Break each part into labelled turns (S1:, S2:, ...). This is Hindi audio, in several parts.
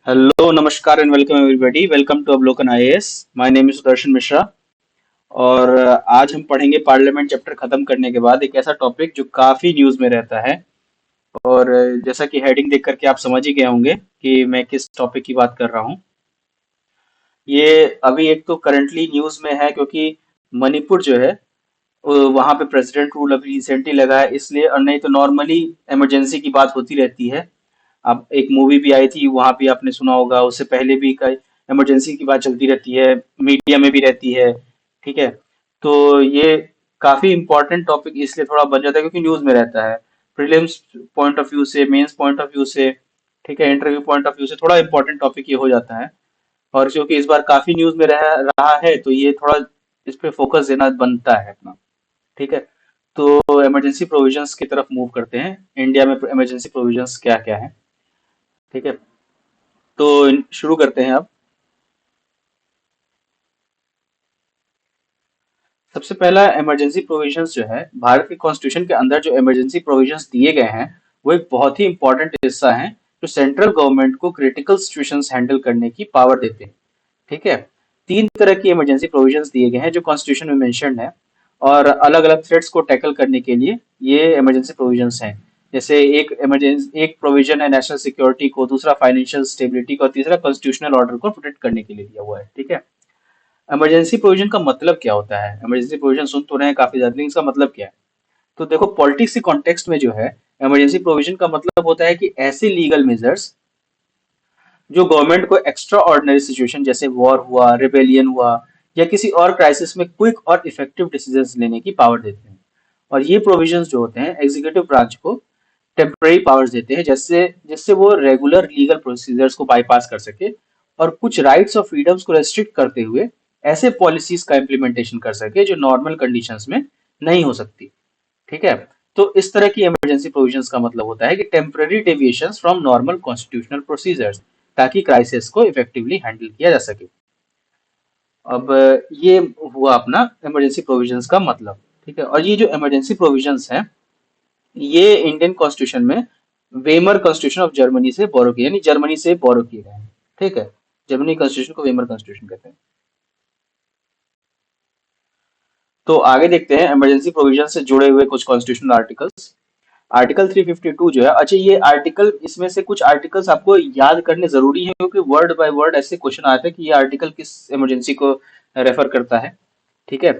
S1: हेलो नमस्कार and welcome everybody. Welcome to Avlokan IAS. My name is Sudarshan Mishra. और आज हम पढ़ेंगे पार्लियामेंट चैप्टर खत्म करने के बाद एक ऐसा टॉपिक जो काफी न्यूज में रहता है। और जैसा कि हेडिंग देख करके आप समझ ही गए होंगे कि मैं किस टॉपिक की बात कर रहा हूँ। ये अभी एक तो करंटली न्यूज में है क्योंकि मणिपुर जो है वहां पे प्रेसिडेंट रूल अभी रिसेंटली लगा है, इसलिए। और नहीं तो नॉर्मली इमरजेंसी की बात होती रहती है। अब एक मूवी भी आई थी, वहां भी आपने सुना होगा। उससे पहले भी कई इमरजेंसी की बात चलती रहती है, मीडिया में भी रहती है। ठीक है। तो ये काफी इंपॉर्टेंट टॉपिक इसलिए थोड़ा बन जाता है क्योंकि न्यूज में रहता है। प्रीलिम्स पॉइंट ऑफ व्यू से, मेंस पॉइंट ऑफ व्यू से, ठीक है, इंटरव्यू पॉइंट ऑफ व्यू से थोड़ा इंपॉर्टेंट टॉपिक ये हो जाता है। और क्योंकि इस बार काफी न्यूज में रह रहा है तो ये थोड़ा इस पे फोकस देना बनता है अपना। ठीक है। तो इमरजेंसी प्रोविजंस की तरफ मूव करते हैं। इंडिया में इमरजेंसी प्रोविजंस क्या क्या है। ठीक है। तो शुरू करते हैं अब। सबसे पहला इमरजेंसी प्रोविजंस जो है, भारत के कॉन्स्टिट्यूशन के अंदर जो इमरजेंसी प्रोविजंस दिए गए हैं वो एक बहुत ही इंपॉर्टेंट हिस्सा है जो सेंट्रल गवर्नमेंट को क्रिटिकल सिचुएशंस हैंडल करने की पावर देते हैं। ठीक है। तीन तरह की इमरजेंसी प्रोविजंस दिए गए हैं जो कॉन्स्टिट्यूशन में मेंशन्ड है। और अलग अलग थ्रेट्स को टैकल करने के लिए ये इमरजेंसी प्रोविजंस हैं। जैसे एक प्रोविजन है नेशनल सिक्योरिटी को, दूसरा फाइनेंशियल स्टेबिलिटी को, और तीसरा कॉन्स्टिट्यूशनल ऑर्डर को प्रोटेक्ट करने के लिए दिया हुआ है। ठीक है। इमरजेंसी प्रोविजन का मतलब क्या होता है? इमरजेंसी प्रोविजन सुन तो रहे हैं काफी ज्यादा, लेकिन इसका मतलब क्या है? तो देखो, पॉलिटिक्स के कॉन्टेक्स्ट में जो है, इमरजेंसी प्रोविजन का मतलब होता है कि ऐसे लीगल मेजर्स जो गवर्नमेंट को एक्स्ट्रा ऑर्डिनरी सिचुएशन जैसे वॉर हुआ, रिबेलियन हुआ, या किसी और क्राइसिस में क्विक और इफेक्टिव डिसीजंस लेने की पावर देते हैं। और ये प्रोविजंस जो होते हैं एग्जीक्यूटिव ब्रांच को टेम्पररी पावर्स देते हैं, जैसे जिससे वो रेगुलर लीगल प्रोसीजर्स को बाईपास कर सके और कुछ राइट्स और फ्रीडम्स को रेस्ट्रिक्ट करते हुए ऐसे पॉलिसीज का इम्प्लीमेंटेशन कर सके जो नॉर्मल कंडीशंस में नहीं हो सकती। ठीक है। तो इस तरह की इमरजेंसी प्रोविजंस का मतलब होता है कि temporary deviations from normal constitutional procedures, ताकि क्राइसिस को इफेक्टिवली हैंडल किया जा सके। अब ये हुआ अपना इमरजेंसी प्रोविजंस का मतलब। ठीक है। और ये जो इमरजेंसी प्रोविजंस हैं ये इंडियन कॉन्स्टिट्यूशन में वेमर कॉन्स्टिट्यूशन ऑफ जर्मनी से बोरो किए, यानी जर्मनी से बोरो किए गए हैं। ठीक है। जर्मनी कॉन्स्टिट्यूशन को वेमर कॉन्स्टिट्यूशन कहते हैं। तो आगे देखते हैं इमरजेंसी प्रोविजन से जुड़े हुए कुछ कॉन्स्टिट्यूशनल आर्टिकल्स। आर्टिकल 352 जो है, अच्छा ये आर्टिकल, इसमें से कुछ आर्टिकल्स आपको याद करने जरूरी है क्योंकि वर्ड बाय वर्ड ऐसे क्वेश्चन आते हैं कि ये आर्टिकल किस इमरजेंसी को रेफर करता है। ठीक है।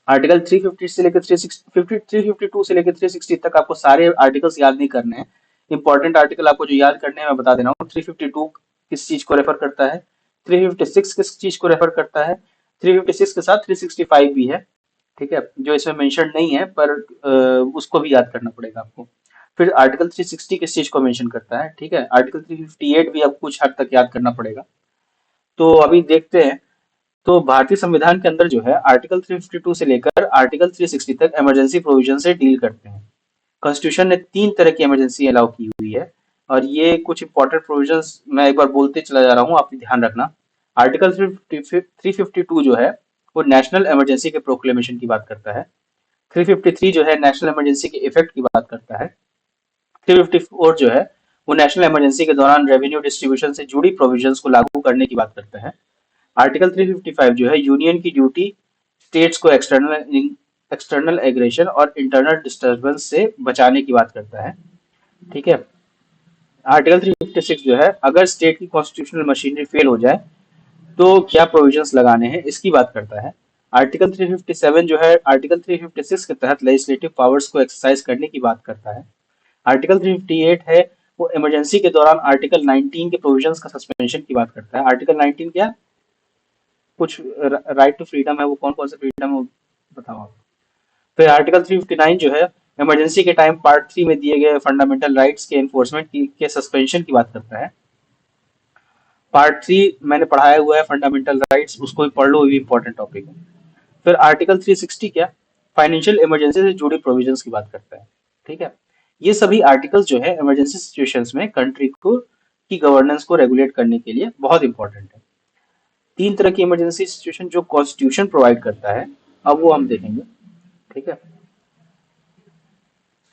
S1: आर्टिकल 350 से लेकर 360 352 से लेकर 360 तक आपको सारे आर्टिकल्स याद नहीं करने हैं। इंपॉर्टेंट आर्टिकल आपको जो याद करने हैं मैं बता दे रहा हूँ। 352 किस चीज को रेफर करता है, 356 किस चीज को रेफर करता है, 356 के साथ 365 भी है। ठीक है, जो इसमें मेंशन नहीं है पर उसको भी याद करना पड़ेगा आपको। फिर आर्टिकल 360 किस चीज को मेंशन करता है। ठीक है। आर्टिकल 358 भी आपको कुछ हद तक याद करना पड़ेगा। तो अभी देखते हैं। तो भारतीय संविधान के अंदर जो है आर्टिकल 352 से लेकर आर्टिकल 360 तक इमरजेंसी प्रोविजन से डील करते हैं। कॉन्स्टिट्यूशन ने तीन तरह की इमरजेंसी अलाउ की हुई है। और ये कुछ इंपॉर्टेंट प्रोविजंस मैं एक बार बोलते चला जा रहा हूँ, आप ध्यान रखना। आर्टिकल 352 जो है वो नेशनल इमरजेंसी के प्रोक्लेमेशन की बात करता है। 353 जो है नेशनल इमरजेंसी के इफेक्ट की बात करता है। 354 जो है वो नेशनल इमरजेंसी के दौरान रेवेन्यू डिस्ट्रीब्यूशन से जुड़ी प्रोविजंस को लागू करने की बात करता है। आर्टिकल 355 जो है यूनियन की ड्यूटी स्टेट्स को एक्सटर्नल एग्रेशन और इंटरनल डिस्टर्बेंस से बचाने की बात करता है। ठीक है। आर्टिकल 356 जो है अगर स्टेट की कॉन्स्टिट्यूशनल मशीनरी फेल हो जाए तो क्या प्रोविजंस लगाने हैं इसकी बात करता है। आर्टिकल 357 जो है आर्टिकल 356 के तहत लेजिस्लेटिव पावर्स को एक्सरसाइज करने की बात करता है। आर्टिकल 358 है वो इमरजेंसी के दौरान आर्टिकल 19 के प्रोविजंस का सस्पेंशन की बात करता है। आर्टिकल 19 क्या, कुछ राइट टू फ्रीडम है, वो कौन कौन से फ्रीडम है वो बताओ आप। फिर आर्टिकल 359 जो है इमरजेंसी के टाइम पार्ट 3 में दिए गए फंडामेंटल राइट्स के एनफोर्समेंट की के सस्पेंशन की बात करता है। पार्ट 3 मैंने पढ़ाया हुआ है, फंडामेंटल राइट्स, उसको भी पढ़ लो, वो भी इंपॉर्टेंट टॉपिक है। फिर आर्टिकल 360 क्या, फाइनेंशियल इमरजेंसी से जुड़ी प्रोविजंस की बात करता है। ठीक है। ये सभी आर्टिकल्स जो है इमरजेंसी सिचुएशंस में कंट्री को की गवर्नेंस को रेगुलेट करने के लिए बहुत इंपॉर्टेंट है। तीन तरह की इमरजेंसी सिचुएशन जो कॉन्स्टिट्यूशन प्रोवाइड करता है, अब वो हम देखेंगे। ठीक है।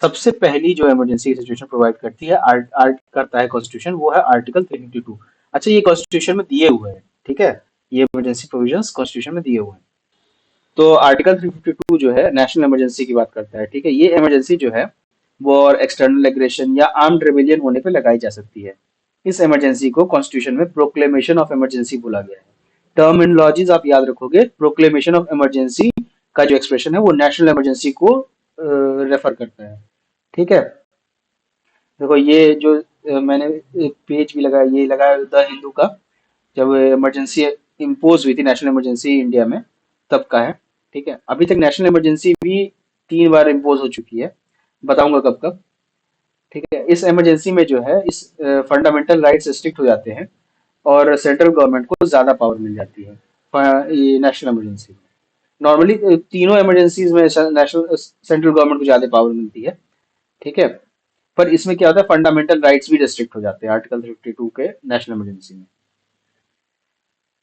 S1: सबसे पहली जो इमरजेंसी सिचुएशन प्रोवाइड करती है आर्ट आर्ट करता है कॉन्स्टिट्यूशन, वो है आर्टिकल 352। अच्छा, ये कॉन्स्टिट्यूशन में दिए हुए हैं, ठीक है, ये इमरजेंसी प्रोविजंस कॉन्स्टिट्यूशन में दिए हुए हैं। तो आर्टिकल 352 जो है नेशनल इमरजेंसी की बात करता है, ठीक है। ये इमरजेंसी जो है वॉर, एक्सटर्नल एग्रेशन या आर्म्ड रेबेलियन होने पे लगाई जा सकती है। इस इमरजेंसी को कॉन्स्टिट्यूशन में प्रोक्लेमेशन ऑफ इमरजेंसी बोला गया है। टर्मिनोलॉजीज आप याद रखोगे, प्रोक्लेमेशन ऑफ इमरजेंसी का जो एक्सप्रेशन है वो नेशनल इमरजेंसी को रेफर करता है, ठीक है। देखो ये जो मैंने एक पेज भी लगाया, ये लगाया द हिंदू का, जब इमरजेंसी इम्पोज हुई थी नेशनल इमरजेंसी इंडिया में, तब का है, ठीक है। अभी तक नेशनल इमरजेंसी भी 3 बार इम्पोज हो चुकी है, बताऊंगा कब कब, ठीक है। इस इमरजेंसी में जो है इस फंडामेंटल राइट्स रिस्ट्रिक्ट हो जाते हैं और सेंट्रल गवर्नमेंट को ज्यादा पावर मिल जाती है ये नेशनल इमरजेंसी में। नॉर्मली तीनों इमरजेंसीज में नेशनल सेंट्रल गवर्नमेंट को ज्यादा पावर मिलती है, ठीक है। पर इसमें क्या होता है, फंडामेंटल राइट्स भी रिस्ट्रिक्ट हो जाते हैं आर्टिकल 52 के नेशनल इमरजेंसी में।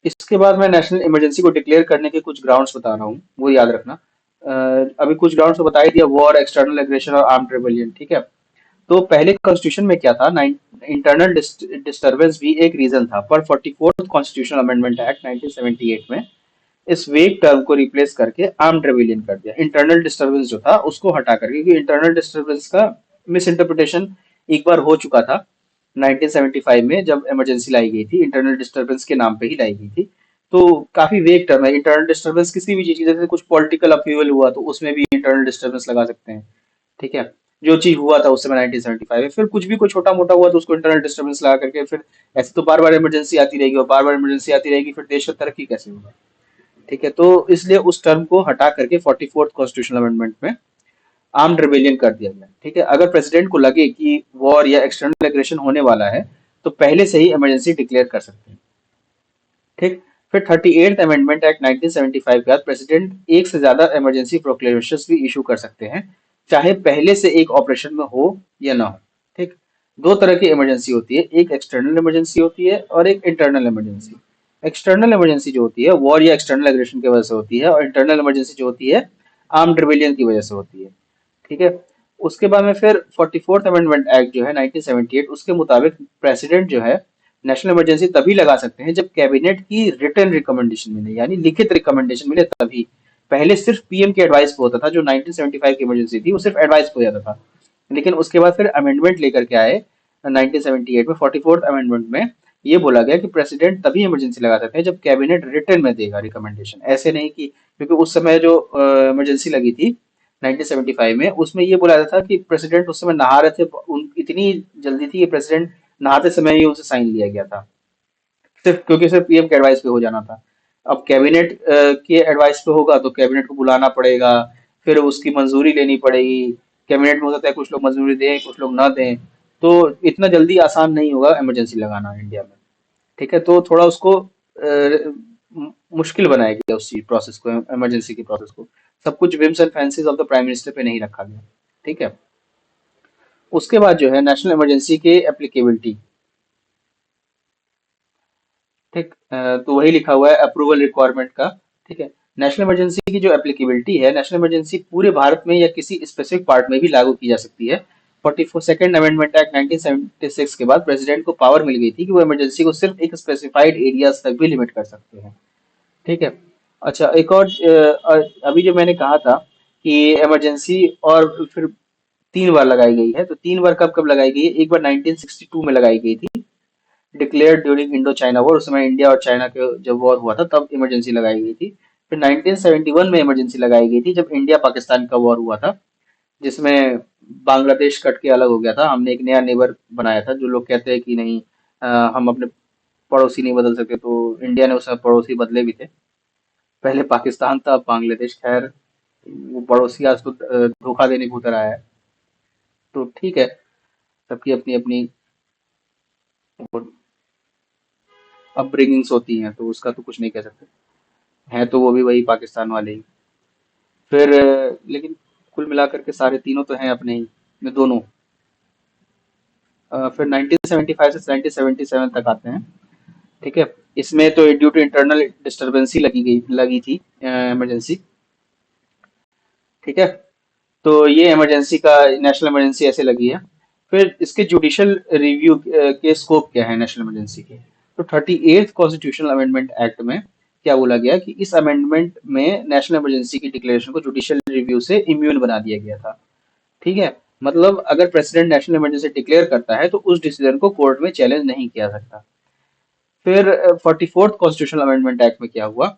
S1: इसके बाद मैं नेशनल इमरजेंसी को डिक्लेयर करने के कुछ ग्राउंड्स बता रहा हूँ, वो याद रखना। अभी कुछ ग्राउंड्स तो बता ही दिया, वॉर, एक्सटर्नल एग्रेशन और आर्म्ड रेबेलियन, ठीक है। तो पहले कॉन्स्टिट्यूशन में क्या था, इंटरनल डिस्टरबेंस भी एक रीजन था, पर 44th कॉन्स्टिट्यूशनल अमेंडमेंट एक्ट 1978 में इस वेग टर्म को रिप्लेस करके आर्म्ड रेबेलियन कर दिया। इंटरनल डिस्टरबेंस जो था उसको हटा करके, क्योंकि इंटरनल डिस्टरबेंस का मिस इंटरप्रिटेशन एक बार हो चुका था 1975 में, जब इमरजेंसी लाई गई थी, इंटरनल डिस्टरबेंस के नाम पे ही लाई गई थी। तो काफी वेग टर्म है इंटरनल डिस्टरबेंस, किसी भी चीज की, जैसे कुछ पॉलिटिकल अपीवल हुआ तो उसमें भी इंटरनल डिस्टरबेंस लगा सकते हैं, ठीक है। जो चीज हुआ था उस समय 1975 में, फिर कुछ भी कोई छोटा मोटा हुआ तो उसको इंटरनल डिस्टरबेंस लगा करके फिर ऐसे तो बार बार इमरजेंसी आती रहेगी और बार बार इमरजेंसी आती रहेगी, फिर देश का तरक्की कैसे होगा, ठीक है। तो इसलिए उस टर्म को हटा करके 44th कॉन्स्टिट्यूशनल अमेंडमेंट में आर्म्ड रिबेलियन कर दिया गया, ठीक है। अगर प्रेसिडेंट को लगे कि वॉर या एक्सटर्नल एग्रेशन होने वाला है तो पहले से ही इमरजेंसी डिक्लेयर कर सकते हैं, ठीक। फिर 38th अमेंडमेंट एक्ट 1975 के बाद प्रेसिडेंट एक से ज्यादा इमरजेंसी प्रोक्लेमेशन भी इशू कर सकते हैं, चाहे पहले से एक ऑपरेशन में हो या ना हो, ठीक। दो तरह की इमरजेंसी होती है, एक एक्सटर्नल इमरजेंसी होती है और एक इंटरनल इमरजेंसी। एक्सटर्नल इमरजेंसी जो होती है वॉर या एक्सटर्नल एग्रेशन की वजह से होती है, और इंटरनल इमरजेंसी जो होती है आर्म्ड रिबेलियन की वजह से होती है, ठीक है। उसके बाद में फिर 44th अमेंडमेंट एक्ट जो है 1978, उसके मुताबिक प्रेसिडेंट जो है नेशनल इमरजेंसी तभी लगा सकते हैं जब कैबिनेट की रिटर्न रिकमेंडेशन मिले, यानी लिखित रिकमेंडेशन मिले तभी। पहले सिर्फ पीएम की एडवाइस पे होता था, जो 1975 की इमरजेंसी थी वो सिर्फ एडवाइस पे हो जाता था। लेकिन उसके बाद फिर अमेंडमेंट लेकर के आए 1978 में, 44th अमेंडमेंट में ये बोला गया कि प्रेसिडेंट तभी इमरजेंसी लगा सकते हैं जब कैबिनेट रिटर्न में देगा रिकमेंडेशन, ऐसे नहीं कि, क्योंकि उस समय जो इमरजेंसी लगी थी 1975 में, उसमें ये बोला जाता था कि प्रेसिडेंट उस समय नहा रहे थे, इतनी जल्दी थी कि प्रेसिडेंट नहाते समय ही उसे साइन लिया गया था, सिर्फ क्योंकि सिर्फ पीएम के एडवाइस पे हो जाना था। अब कैबिनेट के एडवाइस पे होगा तो कैबिनेट को बुलाना पड़ेगा, फिर उसकी मंजूरी लेनी पड़ेगी। कैबिनेट में हो सकता है कुछ लोग मंजूरी दें, कुछ लोग ना दें, तो इतना जल्दी आसान नहीं होगा इमरजेंसी लगाना इंडिया में, ठीक है। तो थोड़ा उसको मुश्किल बनाया गया उस चीज प्रोसेस को, इमरजेंसी की प्रोसेस को। सब कुछ whims and fancies of the prime minister पे नहीं रखा गया, ठीक है। उसके बाद जो है नेशनल इमरजेंसी के एप्लीकेबिलिटी, ठीक। तो वही लिखा हुआ है अप्रूवल रिक्वायरमेंट का, ठीक है। नेशनल इमरजेंसी की जो एप्लीकेबिलिटी है, नेशनल इमरजेंसी पूरे भारत में या किसी स्पेसिफिक पार्ट में भी लागू की जा सकती है। 42nd अमेंडमेंट एक्ट 1976 के बाद प्रेसिडेंट को पावर मिल गई थी कि वो इमरजेंसी को सिर्फ एक स्पेसिफाइड एरियाज तक भी लिमिट कर सकते हैं, ठीक है। अच्छा, एक और अभी जो मैंने कहा था कि इमरजेंसी और फिर 3 बार लगाई गई है, तो 3 बार कब कब लगाई गई है, एक बार 1962 में लगाई गई थी, declared during Indo China war, उस समय इंडिया और चाइना के जब वॉर हुआ था तब इमरजेंसी लगाई गई थी। फिर 1971 में इमरजेंसी लगाई गई थी जब इंडिया पाकिस्तान का वॉर हुआ था, जिसमें बांग्लादेश कट के अलग हो गया था, हमने एक नया नेबर बनाया था। जो लोग कहते हैं कि नहीं, हम अपने पड़ोसी नहीं बदल सकते, तो इंडिया ने उस समय पड़ोसी बदले भी थे, पहले पाकिस्तान था, अब बांग्लादेश। खैर, वो पड़ोसी आज तो धोखा देने को उतर आया है, तो ठीक है, सबकी अपनी अपनी अपब्रिंगिंग्स होती हैं, तो उसका तो कुछ नहीं कह सकते, हैं तो वो भी वही पाकिस्तान वाले ही। फिर लेकिन कुल मिलाकर के सारे तीनों तो हैं अपने ही, ये दोनों। फिर 1975 से 1977 तक आते हैं, ठीक है। इसमें तो ड्यू टू इंटरनल डिस्टरबेंस ही लगी थी इमरजेंसी, ठीक है। तो ये इमरजेंसी का नेशनल इमरजेंसी ऐसे लगी है। फिर इसके जुडिशियल रिव्यू के स्कोप क्या है नेशनल इमरजेंसी के, तो 38th कॉन्स्टिट्यूशनल अमेंडमेंट एक्ट में क्या बोला गया कि इस अमेंडमेंट में नेशनल इमरजेंसी की डिक्लेरेशन को जुडिशियल रिव्यू से इम्यून बना दिया गया था। ठीक है, मतलब अगर प्रेसिडेंट नेशनल इमरजेंसी डिक्लेयर करता है तो उस डिसीजन को कोर्ट में चैलेंज नहीं किया सकता। फिर 44th कॉन्स्टिट्यूशनल अमेंडमेंट एक्ट में क्या हुआ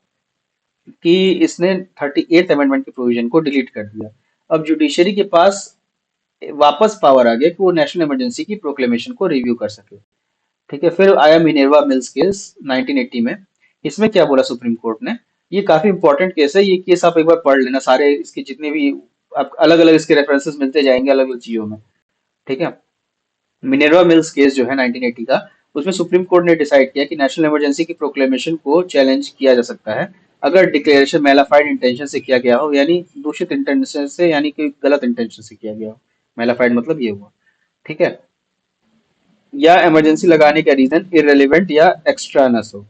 S1: कि इसने 38th अमेंडमेंट के प्रोविजन को डिलीट कर दिया। अब जुडिशरी के पास वापस पावर आ गया कि वो नेशनल इमरजेंसी की प्रोक्लेमेशन को रिव्यू कर सके। ठीक है, फिर आया मिनेर्वा मिल्स केस 1980 में। इसमें क्या बोला सुप्रीम कोर्ट ने, ये काफी इंपॉर्टेंट केस है, ये केस आप एक बार पढ़ लेना, सारे इसके जितने भी आप अलग अलग इसके रेफरेंसेस मिलते जाएंगे अलग अलग चीजों में। ठीक है, मिनेर्वा मिल्स केस जो है 1980 का, उसमें सुप्रीम कोर्ट ने डिसाइड किया कि नेशनल इमरजेंसी की प्रोक्लेमेशन को चैलेंज किया जा सकता है अगर डिक्लेरेशन मेलाफाइड इंटेंशन से किया गया हो, यानी दूषित इंटेंशन से, यानी कि गलत इंटेंशन से किया गया हो। मेलाफाइड मतलब ये हुआ। ठीक है, या इमरजेंसी लगाने का रीजन इररिलेवेंट या एक्स्ट्रानस हो।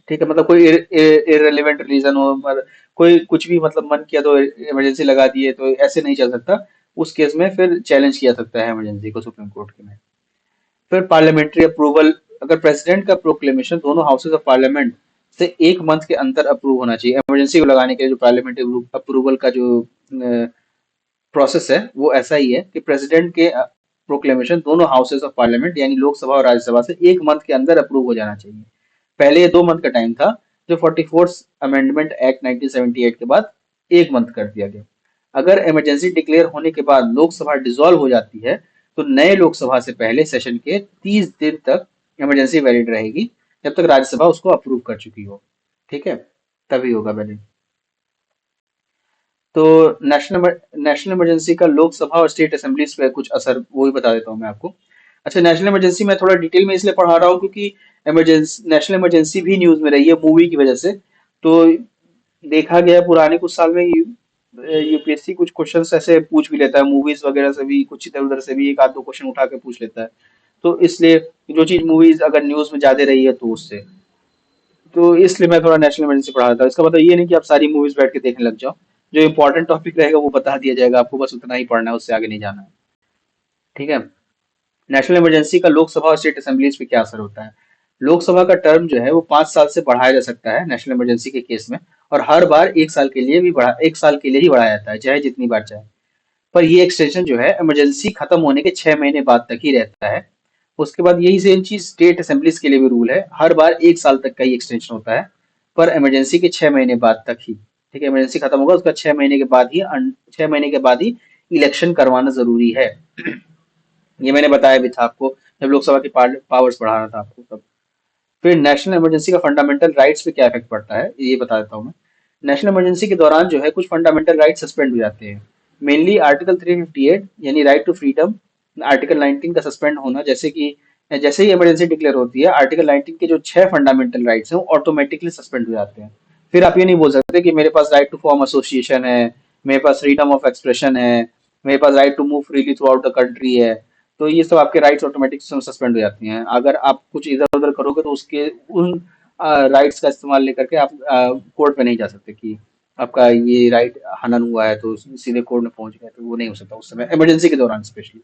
S1: ठीक है, मतलब कोई इररिलेवेंट रीजन हो, कोई कुछ भी मतलब मन किया तो इमरजेंसी लगा दिए, तो ऐसे नहीं चल सकता। उस केस में फिर चैलेंज किया सकता है इमरजेंसी को सुप्रीम कोर्ट के में। फिर पार्लियामेंट्री अप्रूवल, अगर प्रेसिडेंट का प्रोक्लेमेशन दोनों हाउसेज ऑफ पार्लियामेंट से एक मंथ के अंदर अप्रूव होना चाहिए। इमरजेंसी को लगाने के लिए जो पार्लियामेंट्री अप्रूवल का जो प्रोसेस है वो ऐसा ही है कि प्रेसिडेंट के प्रोक्लेमेशन दोनों हाउसेज ऑफ पार्लियामेंट यानी लोकसभा और राज्यसभा से एक मंथ के अंदर अप्रूव हो जाना चाहिए। पहले ये 2 मंथ का टाइम था, जो 44th अमेंडमेंट एक्ट 1978 के बाद एक मंथ कर दिया गया। अगर इमरजेंसी डिक्लेयर होने के बाद लोकसभा डिसॉल्व हो जाती है तो नए लोकसभा से पहले सेशन के 30 दिन तक इमरजेंसी वैलिड रहेगी, जब तक राज्यसभा उसको अप्रूव कर चुकी हो। ठीक है, तभी होगा वैलिड। तो नेशनल इमरजेंसी का लोकसभा और स्टेट असेंबलीज पे कुछ असर वो भी बता देता हूँ मैं आपको। अच्छा, नेशनल इमरजेंसी मैं थोड़ा डिटेल में इसलिए पढ़ा रहा हूँ क्योंकि इमरजेंसी नेशनल इमरजेंसी भी न्यूज में रही है मूवी की वजह से। तो देखा गया पुराने कुछ साल में यूपीएससी कुछ क्वेश्चंस ऐसे पूछ भी लेता है, मूवीज वगैरह से भी कुछ इधर उधर से भी एक आध दो क्वेश्चन उठा के पूछ लेता है। तो इसलिए जो चीज मूवीज अगर न्यूज में ज्यादा रही है तो उससे, तो इसलिए मैं थोड़ा नेशनल इमरजेंसी पढ़ा रहा था। इसका मतलब ये नहीं कि आप सारी मूवीज बैठ के देखने लग जाओ, जो इंपॉर्टेंट टॉपिक रहेगा वो बता दिया जाएगा आपको, बस उतना ही पढ़ना है, उससे आगे नहीं जाना है। ठीक है, नेशनल इमरजेंसी का लोकसभा और स्टेट असेंबलीज पे क्या असर होता है। लोकसभा का टर्म जो है वो 5 साल से बढ़ाया जा सकता है नेशनल इमरजेंसी के केस में, और हर बार 1 साल के लिए भी बढ़ा 1 साल के लिए ही बढ़ाया जाता है, चाहे जितनी बार चाहे। पर ये एक्सटेंशन जो है इमरजेंसी खत्म होने के 6 महीने बाद तक ही रहता है। उसके बाद यही सेम चीज स्टेट असेंबलीज के लिए भी रूल है, हर बार 1 साल तक का ही एक्सटेंशन होता है, पर इमरजेंसी के 6 महीने बाद तक ही। ठीक है, इमरजेंसी खत्म होगा उसका 6 महीने के बाद ही 6 महीने के बाद ही इलेक्शन करवाना जरूरी है। ये मैंने बताया भी था आपको जब लोकसभा की पावर्स बढ़ा रहा था आपको तब। फिर नेशनल इमरजेंसी का फंडामेंटल राइट्स पे क्या इफेक्ट पड़ता है ये बता देता हूँ मैं। नेशनल इमरजेंसी के दौरान जो है कुछ फंडामेंटल राइट सस्पेंड हो जाते हैं। मेनली आर्टिकल 358 यानी राइट टू फ्रीडम, आर्टिकल 19 का सस्पेंड होना, जैसे कि जैसे ही इमरजेंसी डिक्लेयर होती है आर्टिकल 19 के जो 6 फंडामेंटल राइट्स हैं वो ऑटोमेटिकली सस्पेंड हो जाते हैं। फिर आप ये नहीं बोल सकते कि मेरे पास राइट टू फॉर्म एसोसिएशन है, मेरे पास फ्रीडम ऑफ एक्सप्रेशन है, मेरे पास right to move freely throughout the country है। तो ये सब आपके राइट्स ऑटोमेटिक सस्पेंड हो जाती हैं। अगर आप कुछ इधर उधर करोगे तो उसके उन राइट्स का इस्तेमाल लेकर के आप कोर्ट पे नहीं जा सकते कि आपका ये राइट हनन हुआ है तो सीधे कोर्ट में पहुंच गए, तो वो नहीं हो सकता उस समय इमरजेंसी के दौरान स्पेशली।